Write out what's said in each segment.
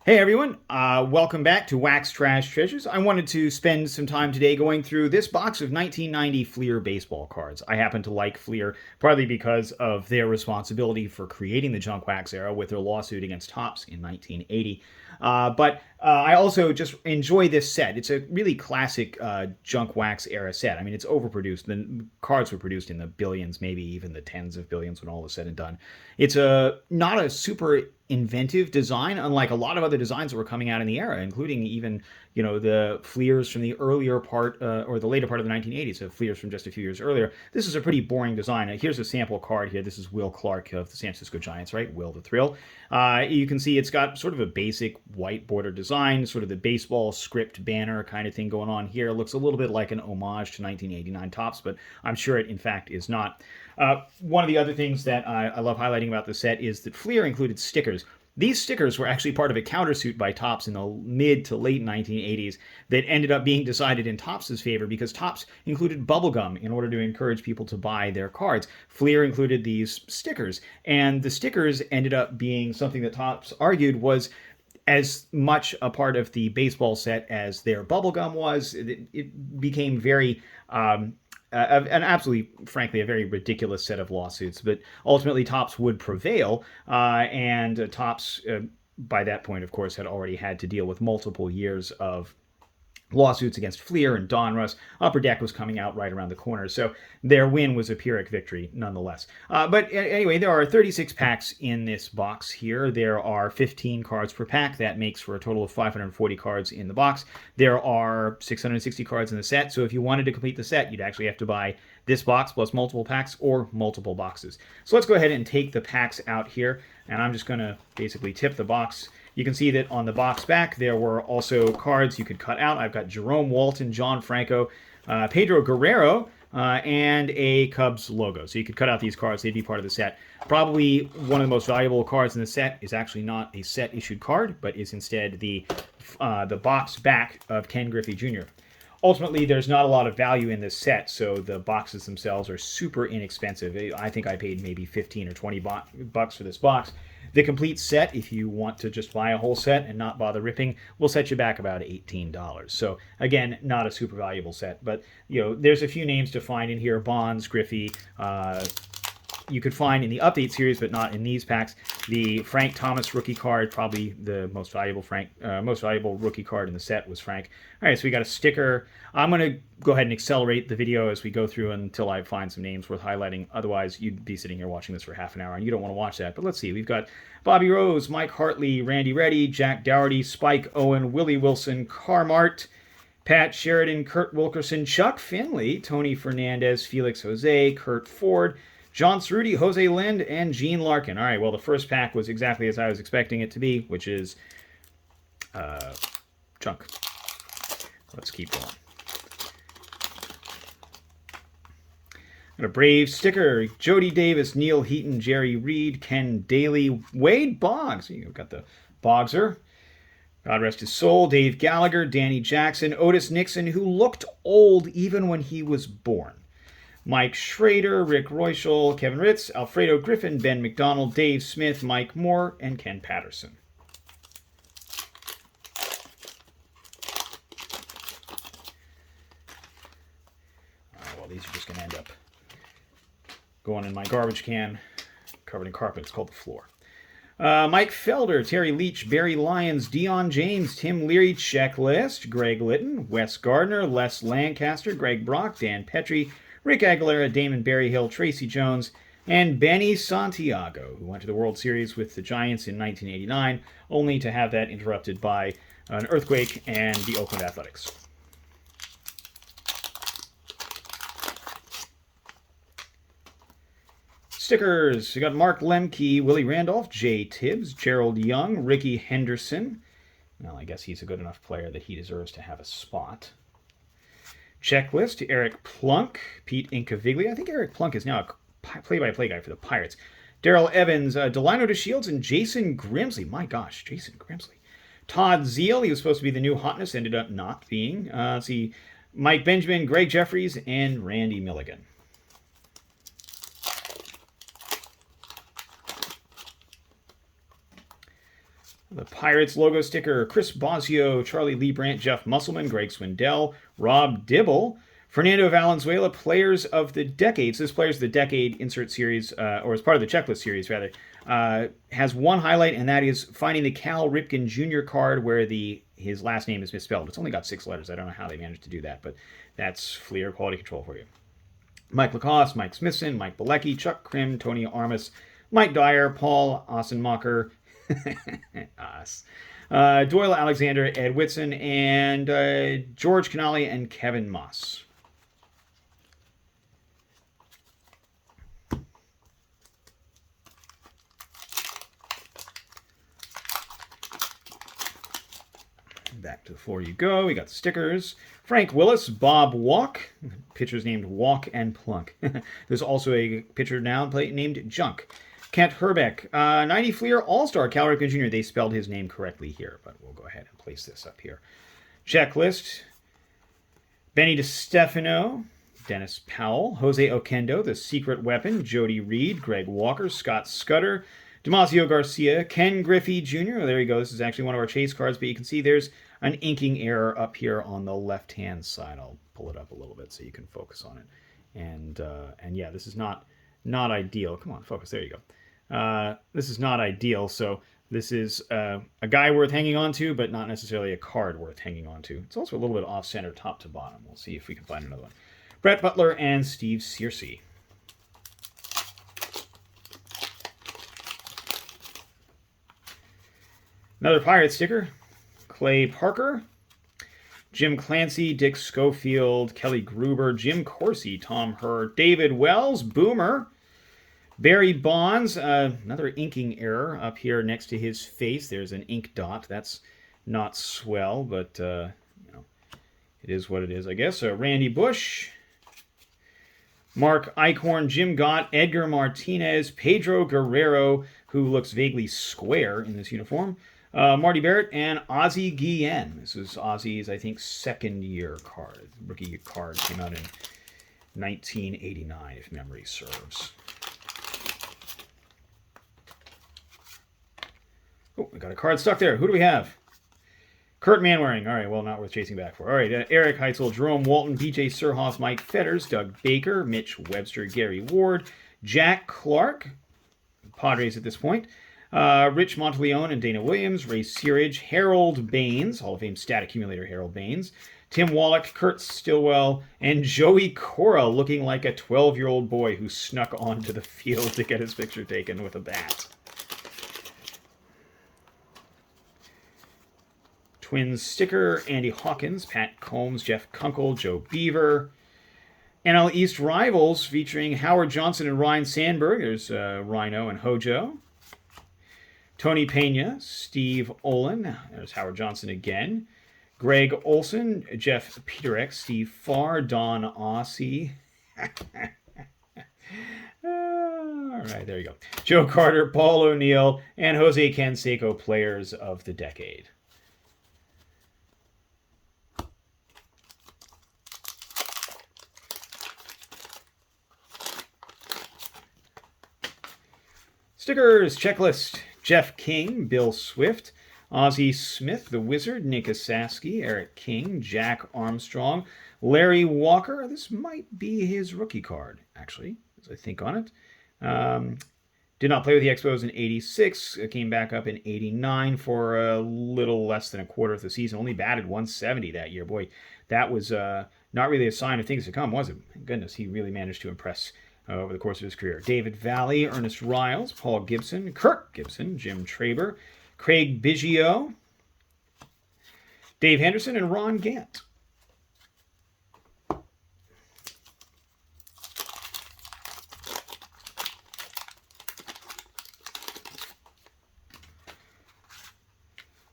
Hey everyone, welcome back to Wax Trash Treasures. I wanted to spend some time today going through this box of 1990 Fleer baseball cards. I happen to like Fleer partly because of their responsibility for creating the junk wax era with their lawsuit against Topps in 1980. But I also just enjoy this set. It's a really classic junk wax era set. I mean, it's overproduced. The cards were produced in the billions, maybe even the tens of billions when all is said and done. It's not a super inventive design, unlike a lot of other designs that were coming out in the era, including even the Fleers from the earlier part or the later part of the 1980s. So Fleers from just a few years earlier. This is a pretty boring design. Here's a sample card here. This is Will Clark of the San Francisco Giants, right? Will the Thrill. You can see it's got sort of a basic white border design, sort of the baseball script banner kind of thing going on here. It looks a little bit like an homage to 1989 Topps, but I'm sure it in fact is not. One of the other things that I love highlighting about the set is that Fleer included stickers. These stickers were actually part of a countersuit by Topps in the mid to late 1980s that ended up being decided in Topps' favor because Topps included bubblegum in order to encourage people to buy their cards. Fleer included these stickers, and the stickers ended up being something that Topps argued was as much a part of the baseball set as their bubblegum was. It became very an absolutely, frankly, a very ridiculous set of lawsuits. But ultimately, Topps would prevail, and Topps, by that point, of course, had already had to deal with multiple years of lawsuits against Fleer and Donruss. Upper Deck was coming out right around the corner, so their win was a Pyrrhic victory nonetheless. But anyway, there are 36 packs in this box here. There are 15 cards per pack. That makes for a total of 540 cards in the box. There are 660 cards in the set, so if you wanted to complete the set, you'd actually have to buy this box plus multiple packs or multiple boxes. So let's go ahead and take the packs out here, and I'm just going to basically tip the box. You can see that on the box back, there were also cards you could cut out. I've got Jerome Walton, John Franco, Pedro Guerrero, and a Cubs logo. So you could cut out these cards. They'd be part of the set. Probably one of the most valuable cards in the set is actually not a set-issued card, but is instead the box back of Ken Griffey Jr. Ultimately, there's not a lot of value in this set, so the boxes themselves are super inexpensive. I think I paid maybe 15 or 20 bucks for this box. The complete set, if you want to just buy a whole set and not bother ripping, will set you back about $18. So again, not a super valuable set, but there's a few names to find in here: Bonds, Griffey. You could find in the update series, but not in these packs. The Frank Thomas rookie card, probably the most valuable rookie card in the set was Frank. All right, so we got a sticker. I'm going to go ahead and accelerate the video as we go through until I find some names worth highlighting. Otherwise, you'd be sitting here watching this for half an hour, and you don't want to watch that. But let's see. We've got Bobby Rose, Mike Hartley, Randy Reddy, Jack Dougherty, Spike Owen, Willie Wilson, Carmart, Pat Sheridan, Kurt Wilkerson, Chuck Finley, Tony Fernandez, Felix Jose, Kurt Ford, John Cerruti, Jose Lind, and Gene Larkin. All right, well, the first pack was exactly as I was expecting it to be, which is junk. Let's keep going. Got a Brave sticker. Jody Davis, Neil Heaton, Jerry Reed, Ken Daly, Wade Boggs. You've got the Boggser. God rest his soul. Dave Gallagher, Danny Jackson, Otis Nixon, who looked old even when he was born. Mike Schrader, Rick Royschel, Kevin Ritz, Alfredo Griffin, Ben McDonald, Dave Smith, Mike Moore, and Ken Patterson. All right, well, these are just going to end up going in my garbage can, covered in carpet. It's called the floor. Mike Felder, Terry Leach, Barry Lyons, Dion James, Tim Leary, Checklist, Greg Litton, Wes Gardner, Les Lancaster, Greg Brock, Dan Petrie, Rick Aguilera, Damon Berryhill, Tracy Jones, and Benny Santiago, who went to the World Series with the Giants in 1989, only to have that interrupted by an earthquake and the Oakland Athletics. Stickers. We got Mark Lemke, Willie Randolph, Jay Tibbs, Gerald Young, Rickey Henderson. Well, I guess he's a good enough player that he deserves to have a spot. Checklist, Eric Plunk, Pete Incaviglia. I think Eric Plunk is now a play-by-play guy for the Pirates. Darrell Evans, Delino DeShields, and Jason Grimsley. My gosh, Jason Grimsley. Todd Zeal, he was supposed to be the new hotness, ended up not being. Let's see, Mike Benjamin, Greg Jeffries, and Randy Milligan. The Pirates logo sticker, Chris Bosio, Charlie Lee Brandt, Jeff Musselman, Greg Swindell, Rob Dibble, Fernando Valenzuela, Players of the Decade. So this Players of the Decade insert series, or as part of the checklist series, rather, has one highlight, and that is finding the Cal Ripken Jr. card where his last name is misspelled. It's only got 6 letters. I don't know how they managed to do that, but that's Fleer quality control for you. Mike Lacoste, Mike Smithson, Mike Bilecki, Chuck Krim, Tony Armas, Mike Dyer, Paul Ossenmacher, Doyle Alexander, Ed Whitson, and George Canali and Kevin Moss. Back to the floor you go. We got the stickers. Frank Willis, Bob Walk. Pitcher's named Walk and Plunk. There's also a pitcher now named Junk. Kent Herbeck, 90 Fleer All-Star, Cal Ripken Jr. They spelled his name correctly here, but we'll go ahead and place this up here. Checklist. Benny DiStefano, Dennis Powell, Jose Oquendo, The Secret Weapon, Jody Reed, Greg Walker, Scott Scudder, Damasio Garcia, Ken Griffey Jr. Oh, there you go. This is actually one of our chase cards, but you can see there's an inking error up here on the left-hand side. I'll pull it up a little bit so you can focus on it. And yeah, this is not ideal. Come on, focus. There you go. This is not ideal, so this is a guy worth hanging on to, but not necessarily a card worth hanging on to. It's also a little bit off-center top to bottom. We'll see if we can find another one. Brett Butler and Steve Searcy. Another Pirate sticker. Clay Parker, Jim Clancy, Dick Schofield, Kelly Gruber, Jim Corsi, Tom Hurd, David Wells, Boomer, Barry Bonds, another inking error up here next to his face. There's an ink dot. That's not swell, but you know, it is what it is, I guess. Randy Bush, Mark Eichhorn, Jim Gott, Edgar Martinez, Pedro Guerrero, who looks vaguely square in this uniform, Marty Barrett, and Ozzie Guillen. This is Ozzie's, I think, second-year card. Rookie card came out in 1989, if memory serves. Oh, we got a card stuck there. Who do we have? Kurt Manwaring. All right, well, not worth chasing back for. All right, Eric Heitzel, Jerome Walton, BJ Surhoff, Mike Fetters, Doug Baker, Mitch Webster, Gary Ward, Jack Clark, Padres at this point, Rich Monteleone and Dana Williams, Ray Searage, Harold Baines, Hall of Fame stat accumulator Harold Baines, Tim Wallach, Kurt Stillwell, and Joey Cora, looking like a 12-year-old boy who snuck onto the field to get his picture taken with a bat. Twins sticker, Andy Hawkins, Pat Combs, Jeff Kunkel, Joe Beaver. NL East rivals featuring Howard Johnson and Ryan Sandberg. There's Rhino and Hojo. Tony Pena, Steve Olin. There's Howard Johnson again. Greg Olson, Jeff Peterek, Steve Farr, Don Ossie. All right, there you go. Joe Carter, Paul O'Neill, and Jose Canseco, players of the decade. Stickers, checklist. Jeff King, Bill Swift, Ozzie Smith, The Wizard, Nick Asaski, Eric King, Jack Armstrong, Larry Walker. This might be his rookie card, actually, as I think on it. Did not play with the Expos in 86. Came back up in 89 for a little less than a quarter of the season. Only batted 170 that year. Boy, that was not really a sign of things to come, was it? Thank goodness, he really managed to impress over the course of his career. David Valley, Ernest Riles, Paul Gibson, Kirk Gibson, Jim Traber, Craig Biggio, Dave Henderson, and Ron Gant.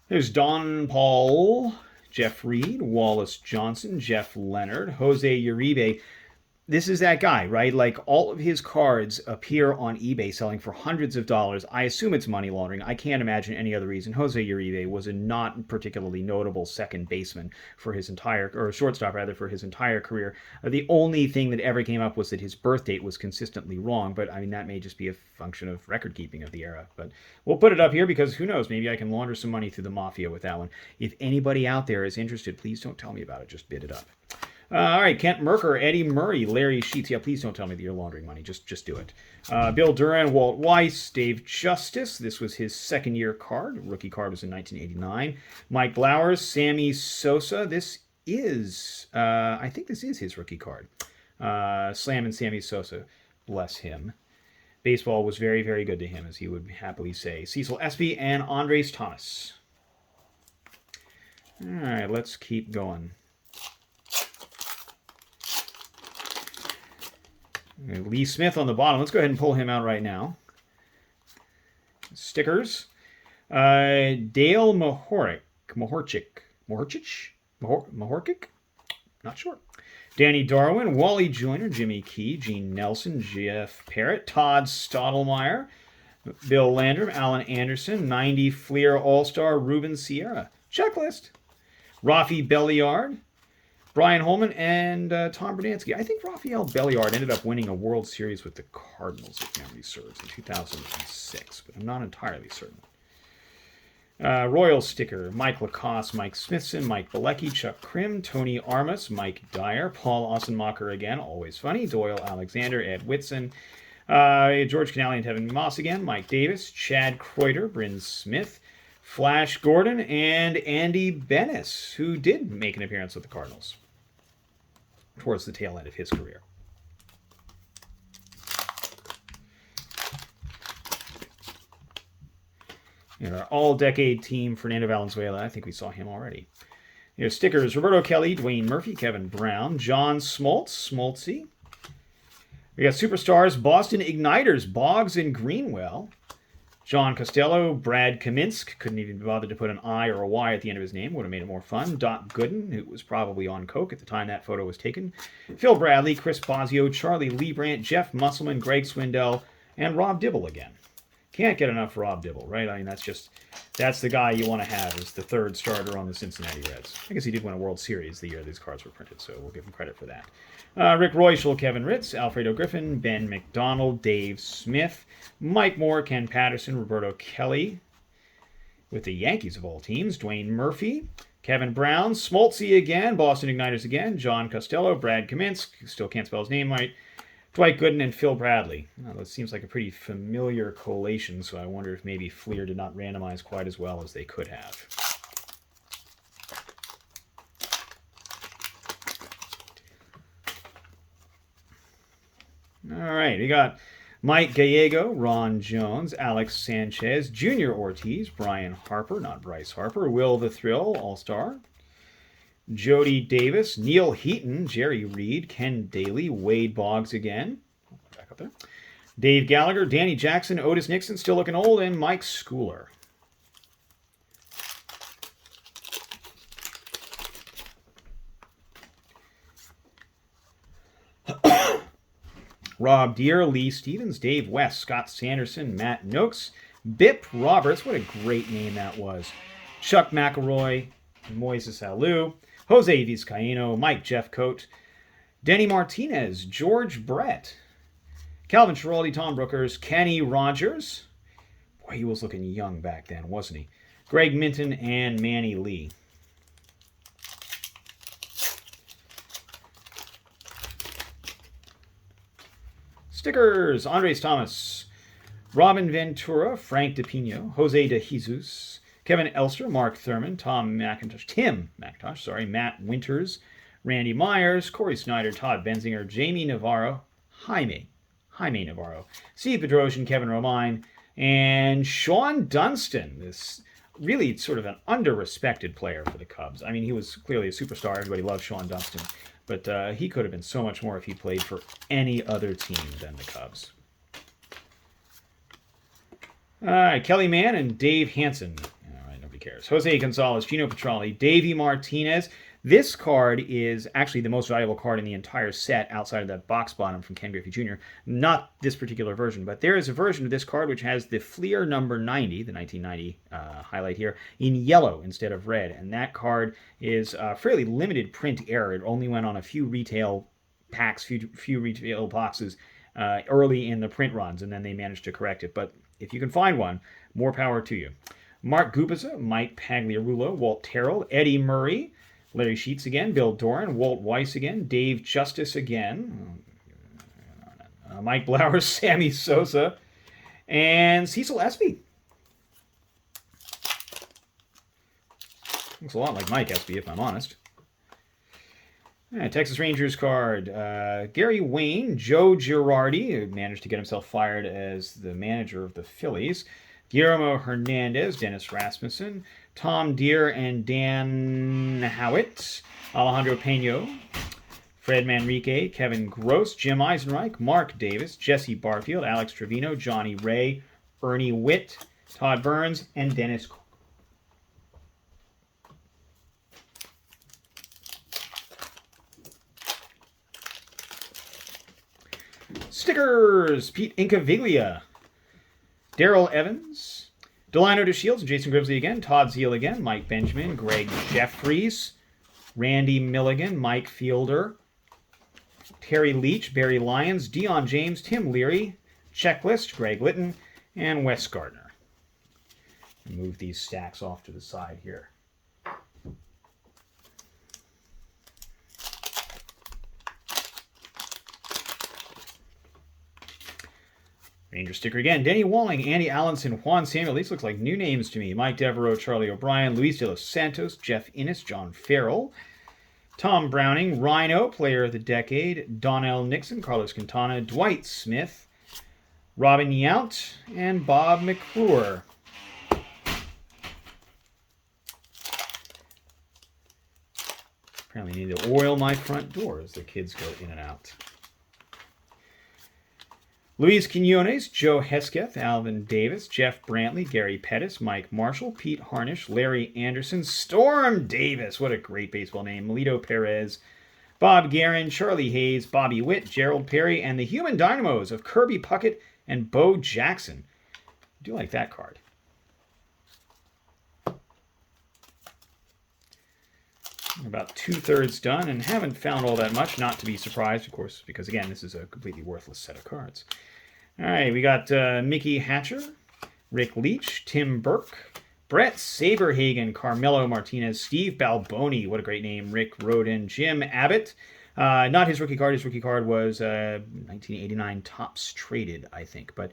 There's Don Paul, Jeff Reed, Wallace Johnson, Jeff Leonard, Jose Uribe. this is that guy, right? Like all of his cards appear on eBay selling for hundreds of dollars. I assume it's money laundering. I can't imagine any other reason. Jose Uribe was a not particularly notable second baseman for his entire, or shortstop rather, for his entire career. The only thing that ever came up was that his birth date was consistently wrong, but I mean, that may just be a function of record keeping of the era. But we'll put it up here because who knows? Maybe I can launder some money through the mafia with that one. If anybody out there is interested, please don't tell me about it. Just bid it up. All right, Kent Merker, Eddie Murray, Larry Sheets. Yeah, please don't tell me that you're laundering money. Just do it. Bill Duran, Walt Weiss, Dave Justice. This was his second-year card. Rookie card was in 1989. Mike Blowers, Sammy Sosa. This is, I think this is his rookie card. Slam and Sammy Sosa, bless him. Baseball was very, very good to him, as he would happily say. Cecil Espy and Andres Thomas. All right, let's keep going. Lee Smith on the bottom. Let's go ahead and pull him out right now. Stickers. Dale Mahorchik. Not sure. Danny Darwin, Wally Joyner, Jimmy Key, Gene Nelson, Jeff Parrott, Todd Stottlemyre, Bill Landrum, Alan Anderson, 90 Fleer All-Star, Ruben Sierra. Checklist. Rafi Belliard, Brian Holman, and Tom Bernansky. I think Rafael Belliard ended up winning a World Series with the Cardinals, if memory serves, in 2006, but I'm not entirely certain. Royal sticker, Mike Lacoste, Mike Smithson, Mike Bilecki, Chuck Krim, Tony Armas, Mike Dyer, Paul Ossenmacher again, always funny, Doyle Alexander, Ed Whitson, George Canale and Tevin Moss again, Mike Davis, Chad Kreuter, Bryn Smith, Flash Gordon, and Andy Bennis, who did make an appearance with the Cardinals towards the tail end of his career. And our all-decade team, Fernando Valenzuela, I think we saw him already. Here's stickers, Roberto Kelly, Dwayne Murphy, Kevin Brown, John Smoltzy. We got superstars, Boston Igniters, Boggs and Greenwell. John Costello, Brad Kaminsk, couldn't even be bothered to put an I or a Y at the end of his name, would have made it more fun. Doc Gooden, who was probably on coke at the time that photo was taken. Phil Bradley, Chris Bosio, Charlie Leibrandt, Jeff Musselman, Greg Swindell, and Rob Dibble again. Can't get enough Rob Dibble, right? I mean, that's the guy you want to have as the third starter on the Cincinnati Reds. I guess he did win a World Series the year these cards were printed, so we'll give him credit for that. Rick Royschel, Kevin Ritz, Alfredo Griffin, Ben McDonald, Dave Smith, Mike Moore, Ken Patterson, Roberto Kelly, with the Yankees of all teams, Dwayne Murphy, Kevin Brown, Smoltzy again, Boston Igniters again, John Costello, Brad Kaminsk, still can't spell his name right, Dwight Gooden, and Phil Bradley. Now, that seems like a pretty familiar collation, so I wonder if maybe Fleer did not randomize quite as well as they could have. All right, we got Mike Gallego, Ron Jones, Alex Sanchez, Junior Ortiz, Brian Harper, not Bryce Harper, Will the Thrill, All-Star, Jody Davis, Neil Heaton, Jerry Reed, Ken Daly, Wade Boggs again, back up there, Dave Gallagher, Danny Jackson, Otis Nixon, still looking old, and Mike Schooler. Rob Deere, Lee Stevens, Dave West, Scott Sanderson, Matt Noakes, Bip Roberts, what a great name that was, Chuck McElroy, Moises Alou, Jose Vizcaíno, Mike Jeffcoat, Denny Martinez, George Brett, Calvin Schiraldi, Tom Brookers, Kenny Rogers. Boy, he was looking young back then, wasn't he? Greg Minton and Manny Lee. Stickers, Andres Thomas, Robin Ventura, Frank DePino, Jose De Jesus, Kevin Elster, Mark Thurman, Tim McIntosh, Matt Winters, Randy Myers, Corey Snyder, Todd Benzinger, Jamie Navarro, Jaime Navarro, Steve Bedrosian, Kevin Romine, and Sean Dunston, this really sort of an under-respected player for the Cubs. I mean, he was clearly a superstar. Everybody loved Sean Dunston. But he could have been so much more if he played for any other team than the Cubs. All right, Kelly Mann and Dave Hansen. All right, nobody cares. Jose Gonzalez, Gino Petralli, Davey Martinez. This card is actually the most valuable card in the entire set outside of that box bottom from Ken Griffey Jr. Not this particular version, but there is a version of this card which has the Fleer number 90, the 1990 highlight here, in yellow instead of red. And that card is fairly limited print error. It only went on a few retail packs, few retail boxes early in the print runs, and then they managed to correct it. But if you can find one, more power to you. Mark Gubicza, Mike Pagliarulo, Walt Terrell, Eddie Murray, Larry Sheets again, Bill Doran, Walt Weiss again, Dave Justice again, Mike Blowers, Sammy Sosa, and Cecil Espy. Looks a lot like Mike Espy, if I'm honest. Texas Rangers card. Gary Wayne, Joe Girardi, who managed to get himself fired as the manager of the Phillies. Guillermo Hernandez, Dennis Rasmussen, Tom Deere and Dan Howitt, Alejandro Peno, Fred Manrique, Kevin Gross, Jim Eisenreich, Mark Davis, Jesse Barfield, Alex Trevino, Johnny Ray, Ernie Witt, Todd Burns, and Dennis Cook. Stickers! Pete Incaviglia, Daryl Evans, Delino DeShields and Jason Grimsley again, Todd Zeal again, Mike Benjamin, Greg Jeffries, Randy Milligan, Mike Fielder, Terry Leach, Barry Lyons, Dion James, Tim Leary, Checklist, Greg Litton, and Wes Gardner. Move these stacks off to the side here. Ranger sticker again. Denny Walling, Andy Allenson, Juan Samuel. These look like new names to me. Mike Devereaux, Charlie O'Brien, Luis de los Santos, Jeff Innes, John Farrell, Tom Browning, Rhino, Player of the Decade, Donnell Nixon, Carlos Quintana, Dwight Smith, Robin Yount, and Bob McClure. Apparently need to oil my front door as the kids go in and out. Luis Quinones, Joe Hesketh, Alvin Davis, Jeff Brantley, Gary Pettis, Mike Marshall, Pete Harnish, Larry Anderson, Storm Davis, what a great baseball name, Melito Perez, Bob Guerin, Charlie Hayes, Bobby Witt, Gerald Perry, and the Human Dynamos of Kirby Puckett and Bo Jackson. I do like that card. About 2/3 done and haven't found all that much, not to be surprised, of course, because again, this is a completely worthless set of cards. All right, we got Mickey Hatcher, Rick Leach, Tim Burke, Brett Saberhagen, Carmelo Martinez, Steve Balboni, what a great name, Rick Roden, Jim Abbott. Not his rookie card. His rookie card was 1989 Topps Traded, I think. But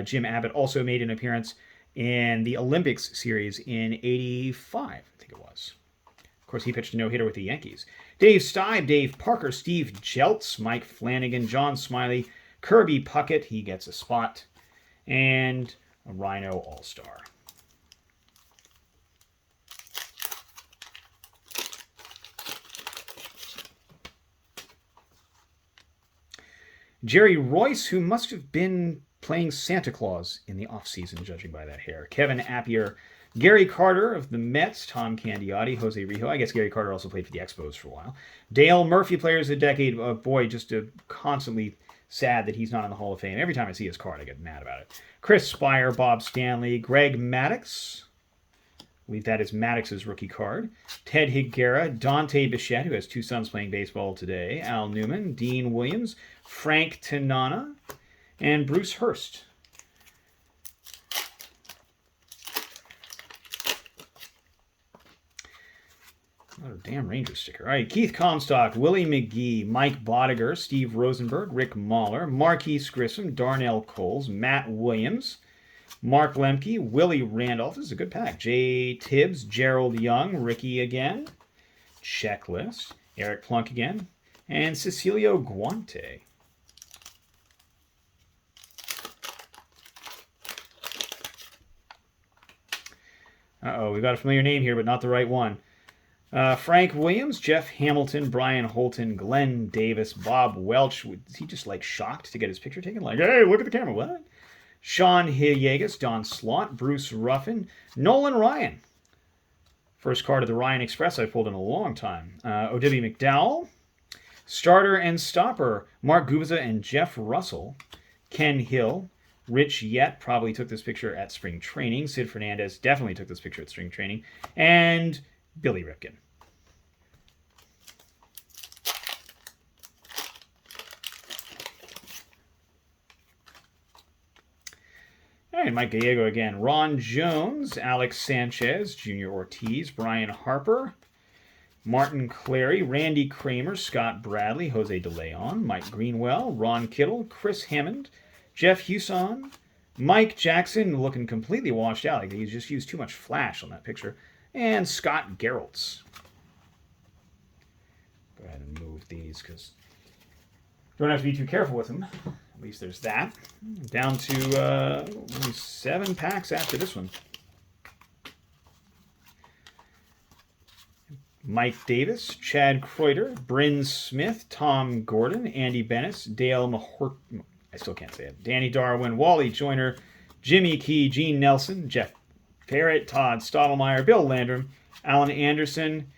Jim Abbott also made an appearance in the Olympics series in 85, I think it was. Of course, he pitched a no-hitter with the Yankees. Dave Stibe, Dave Parker, Steve Jeltz, Mike Flanagan, John Smiley, Kirby Puckett, he gets a spot, and a Rhino All-Star. Jerry Royce, who must have been playing Santa Claus in the offseason, judging by that hair. Kevin Appier, Gary Carter of the Mets, Tom Candiotti, Jose Rijo. I guess Gary Carter also played for the Expos for a while. Dale Murphy, Players of the Decade. Boy, just constantly sad that he's not in the Hall of Fame. Every time I see his card, I get mad about it. Chris Spire, Bob Stanley, Greg Maddox. I believe that is Maddox's rookie card. Ted Higuera, Dante Bichette, who has two sons playing baseball today. Al Newman, Dean Williams, Frank Tanana, and Bruce Hurst. Another damn Rangers sticker. All right, Keith Comstock, Willie McGee, Mike Bodiger, Steve Rosenberg, Rick Mahler, Marquise Grissom, Darnell Coles, Matt Williams, Mark Lemke, Willie Randolph. This is a good pack. Jay Tibbs, Gerald Young, Rickey again, Checklist, Eric Plunk again, and Cecilio Guante. Uh-oh, we got a familiar name here, but not the right one. Frank Williams, Jeff Hamilton, Brian Holton, Glenn Davis, Bob Welch. Is he just like shocked to get his picture taken? Like, hey, look at the camera, what? Sean Hillegas, Don Slott, Bruce Ruffin, Nolan Ryan First card of the Ryan Express I pulled in a long time. O.W. McDowell. Starter and stopper, Mark Gubza and Jeff Russell. Ken Hill. Rich Yett probably took this picture at spring training. Sid Fernandez definitely took this picture at spring training. And Billy Ripken. All right, Mike Gallego again. Ron Jones, Alex Sanchez, Junior Ortiz, Brian Harper, Martin Clary, Randy Kramer, Scott Bradley, Jose De Leon, Mike Greenwell, Ron Kittle, Chris Hammond, Jeff Husson, Mike Jackson, looking completely washed out. Like he just used too much flash on that picture, and Scott Geraltz. Go ahead and move these because don't have to be too careful with them. At least there's that. Down to only 7 packs after this one. Mike Davis, Chad Kreuter, Bryn Smith, Tom Gordon, Andy Bennis, Dale Mahort... I still can't say it. Danny Darwin, Wally Joyner, Jimmy Key, Gene Nelson, Jeff Parrott, Todd Stottlemyre, Bill Landrum, Alan Anderson,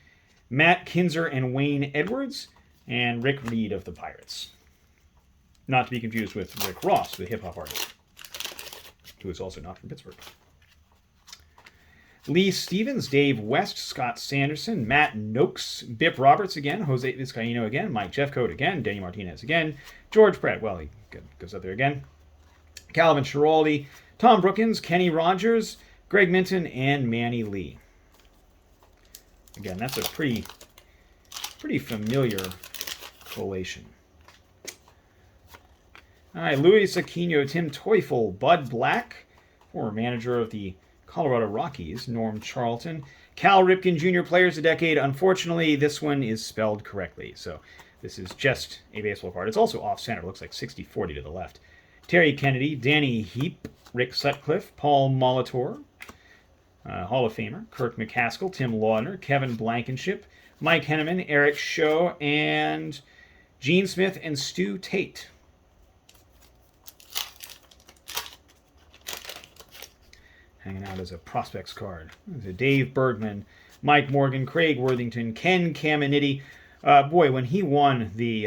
Matt Kinzer and Wayne Edwards, and Rick Reed of the Pirates. Not to be confused with Rick Ross, the hip-hop artist, who is also not from Pittsburgh. Lee Stevens, Dave West, Scott Sanderson, Matt Noakes, Bip Roberts again, Jose Vizcaíno again, Mike Jeffcoat again, Denny Martinez again, George Pratt, well, he goes up there again, Calvin Schiraldi, Tom Brookins, Kenny Rogers, Greg Minton, and Manny Lee. Again, that's a pretty familiar collation. All right, Luis Aquino, Tim Teufel, Bud Black, former manager of the Colorado Rockies, Norm Charlton, Cal Ripken Jr. Players of the Decade. Unfortunately, this one is spelled correctly, so this is just a baseball card. It's also off-center. It looks like 60-40 to the left. Terry Kennedy, Danny Heap, Rick Sutcliffe, Paul Molitor, Hall of Famer, Kirk McCaskill, Tim Laudner, Kevin Blankenship, Mike Henneman, Eric Scho, and Gene Smith and Stu Tate. Hanging out as a prospects card. There's a Dave Bergman, Mike Morgan, Craig Worthington, Ken Caminiti. Boy, when he won the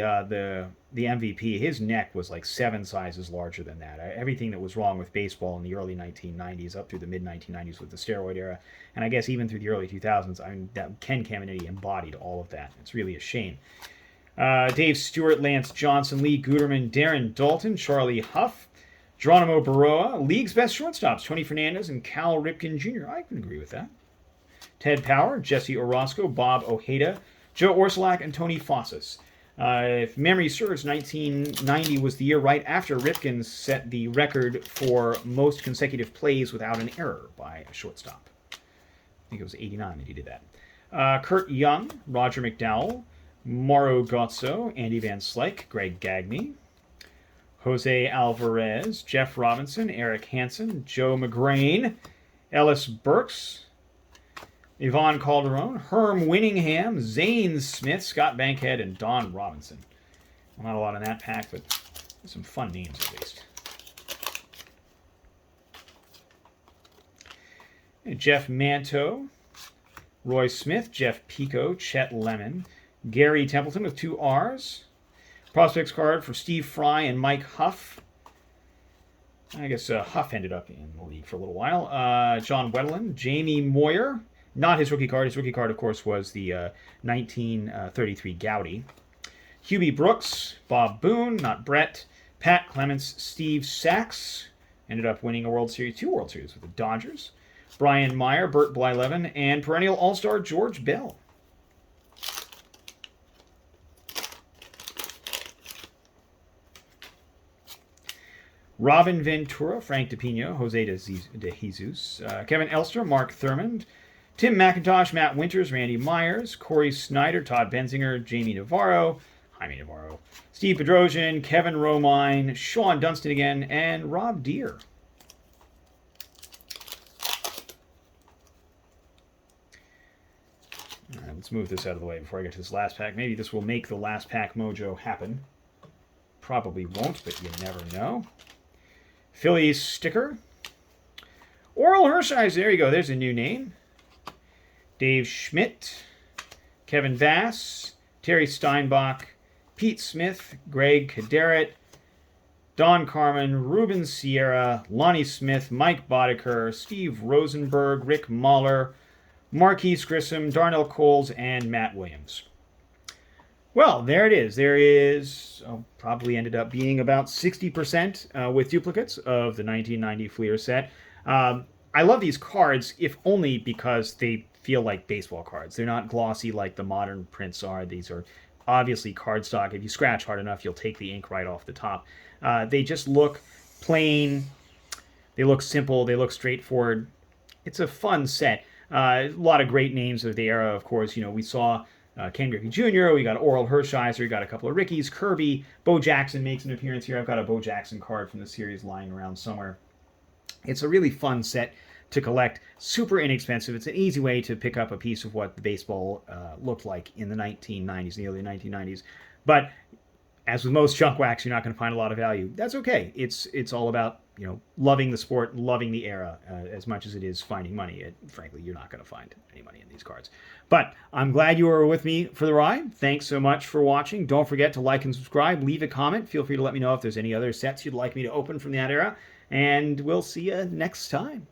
MVP, his neck was like 7 sizes larger than that. Everything that was wrong with baseball in the early 1990s up through the mid-1990s with the steroid era, and I guess even through the early 2000s, Ken Caminiti embodied all of that. It's really a shame. Dave Stewart, Lance Johnson, Lee Guterman, Darren Dalton, Charlie Huff, Geronimo Baroa, league's best shortstops, Tony Fernandez and Cal Ripken Jr. I can agree with that. Ted Power, Jesse Orozco, Bob Ojeda, Joe Orsulak, and Tony Fossas. If memory serves, 1990 was the year right after Ripken set the record for most consecutive plays without an error by a shortstop. I think it was 89 that he did that. Kurt Young, Roger McDowell, Mauro Gozzo, Andy Van Slyke, Greg Gagne, Jose Alvarez, Jeff Robinson, Eric Hansen, Joe McGrain, Ellis Burks, Yvonne Calderon, Herm Winningham, Zane Smith, Scott Bankhead, and Don Robinson. Well, not a lot in that pack, but some fun names at least. And Jeff Manto, Roy Smith, Jeff Pico, Chet Lemon, Gary Templeton with 2 R's. Prospects card for Steve Fry and Mike Huff. I guess Huff ended up in the league for a little while. John Wetterlin, Jamie Moyer. Not his rookie card. His rookie card, of course, was the 1933 Gowdy. Hubie Brooks, Bob Boone, not Brett, Pat Clements, Steve Sachs. Ended up winning a World Series, 2 World Series with the Dodgers. Brian Meyer, Bert Blyleven, and perennial All-Star George Bell. Robin Ventura, Frank DePino, Jose De Jesus, Kevin Elster, Mark Thurmond, Tim McIntosh, Matt Winters, Randy Myers, Corey Snyder, Todd Benzinger, Jamie Navarro, Jaime Navarro, Steve Bedrosian, Kevin Romine, Sean Dunston again, and Rob Deere. All right, let's move this out of the way before I get to this last pack. Maybe this will make the last pack mojo happen. Probably won't, but you never know. Phillies sticker. Oral Hershiser, there you go. There's a new name. Dave Schmidt, Kevin Vass, Terry Steinbach, Pete Smith, Greg Kaderet, Don Carmen, Ruben Sierra, Lonnie Smith, Mike Boddicker, Steve Rosenberg, Rick Mahler, Marquise Grissom, Darnell Coles, and Matt Williams. Well, there it is. There is, probably ended up being about 60% with duplicates of the 1990 Fleer set. I love these cards, if only because they feel like baseball cards. They're not glossy like the modern prints are. These are obviously cardstock. If you scratch hard enough, you'll take the ink right off the top. They just look plain. They look simple. They look straightforward. It's a fun set. A lot of great names of the era, of course. You know, we saw Ken Griffey Jr., we got Oral Hershiser, we got a couple of Rickeys, Kirby, Bo Jackson makes an appearance here. I've got a Bo Jackson card from the series lying around somewhere. It's a really fun set to collect, super inexpensive. It's an easy way to pick up a piece of what the baseball looked like in the 1990s, the early 1990s. But as with most junk wax, you're not going to find a lot of value. That's okay. It's all about, you know, loving the sport, loving the era as much as it is finding money. Frankly, you're not going to find any money in these cards. But I'm glad you were with me for the ride. Thanks so much for watching. Don't forget to like and subscribe. Leave a comment. Feel free to let me know if there's any other sets you'd like me to open from that era. And we'll see you next time.